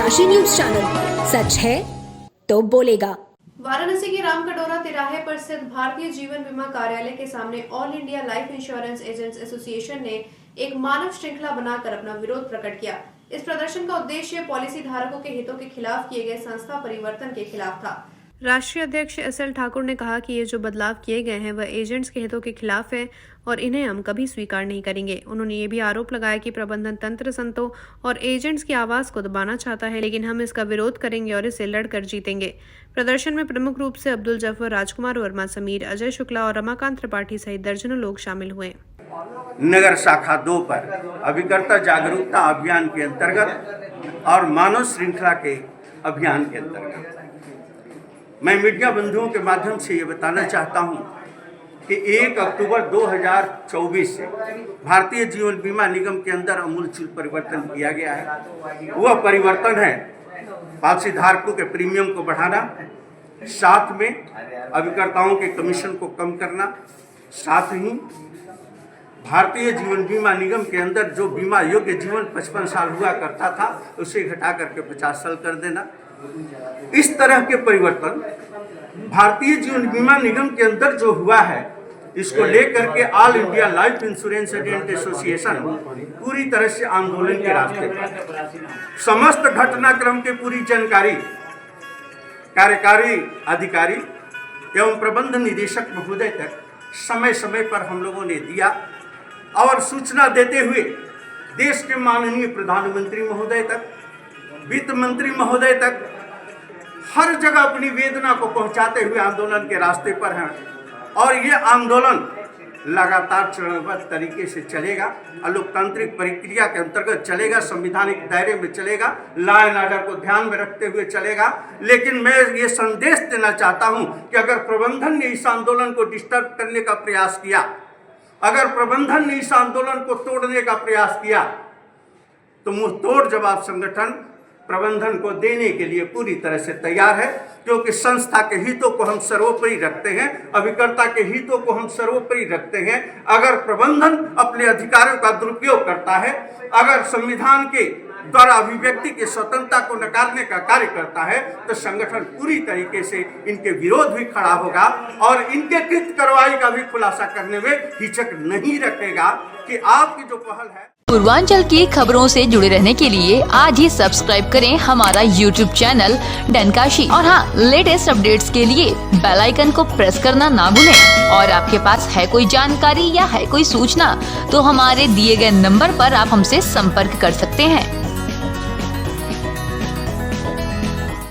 डनकाशी news channel, सच है तो बोलेगा। वाराणसी के रामकटोरा तिराहे पर स्थित भारतीय जीवन बीमा कार्यालय के सामने all India life insurance agents association ने एक मानव श्रृंखला बनाकर अपना विरोध प्रकट किया। इस प्रदर्शन का उद्देश्य पॉलिसी धारकों के हितों के खिलाफ किए गए संस्था परिवर्तन के खिलाफ था। राष्ट्रीय अध्यक्ष SL ठाकुर ने कहा कि ये जो बदलाव किए गए हैं वह एजेंट्स के हितों के खिलाफ है और इन्हें हम कभी स्वीकार नहीं करेंगे। उन्होंने ये भी आरोप लगाया कि प्रबंधन तंत्र संतों और एजेंट्स की आवाज को दबाना चाहता है, लेकिन हम इसका विरोध करेंगे और इसे लड़कर जीतेंगे। प्रदर्शन में प्रमुख रूप से अब्दुल जफर, राजकुमार वर्मा, समीर, अजय शुक्ला और रमाकांत त्रिपाठी सहित दर्जनों लोग शामिल हुए। नगर शाखा 2 पर अभिकर्ता जागरूकता अभियान के अंतर्गत और मानव श्रृंखला के अभियान के अंतर्गत मैं मीडिया बंधुओं के माध्यम से ये बताना चाहता हूँ कि 1 अक्टूबर 2024 से भारतीय जीवन बीमा निगम के अंदर आमूलचूल परिवर्तन किया गया है। वह परिवर्तन है पॉलिसी धारकों के प्रीमियम को बढ़ाना, साथ में अभिकर्ताओं के कमीशन को कम करना, साथ ही भारतीय जीवन बीमा निगम के अंदर जो बीमा योग्य जीवन 55 साल हुआ करता था उसे घटा करके 50 साल कर देना। इस तरह के परिवर्तन भारतीय जीवन बीमा निगम के अंदर जो हुआ है, इसको लेकर के all India life insurance agent association पूरी तरह से आंदोलन के रास्ते पर समस्त घटनाक्रम की पूरी जानकारी कार्यकारी अधिकारी एवं प्रबंध निदेशक महोदय तक समय समय पर हम लोगों ने दिया और सूचना देते हुए देश के माननीय प्रधानमंत्री महोदय तक, वित्त मंत्री महोदय तक हर जगह अपनी वेदना को पहुंचाते हुए आंदोलन के रास्ते पर हैं और ये आंदोलन लगातार चरणबद्ध तरीके से चलेगा, लोकतांत्रिक प्रक्रिया के अंतर्गत चलेगा, संवैधानिक दायरे में चलेगा, लॉ एंड ऑर्डर को ध्यान में रखते हुए चलेगा। लेकिन मैं ये संदेश देना चाहता हूं कि अगर प्रबंधन ने इस आंदोलन को डिस्टर्ब करने का प्रयास किया, अगर प्रबंधन ने इस आंदोलन को तोड़ने का प्रयास किया तो मुंह तोड़ जवाब संगठन प्रबंधन को देने के लिए पूरी तरह से तैयार है, क्योंकि संस्था के हितों को हम सर्वोपरि रखते हैं, अभिकर्ता के हितों को हम सर्वोपरि रखते हैं। अगर प्रबंधन अपने अधिकारों का दुरुपयोग करता है, अगर संविधान के द्वारा अभिव्यक्ति की स्वतंत्रता को नकारने का कार्य करता है, तो संगठन पूरी तरीके से इनके विरोध भी खड़ा होगा और इनके कृत कार्रवाई का भी खुलासा करने में हिचक नहीं रखेगा कि आपकी जो पहल है। पूर्वांचल की खबरों से जुड़े रहने के लिए आज ही सब्सक्राइब करें हमारा YouTube चैनल डनकाशी और हाँ, लेटेस्ट अपडेट्स के लिए बेल आइकन को प्रेस करना ना भूलें। और आपके पास है कोई जानकारी या है कोई सूचना तो हमारे दिए गए नंबर पर आप हमसे संपर्क कर सकते हैं।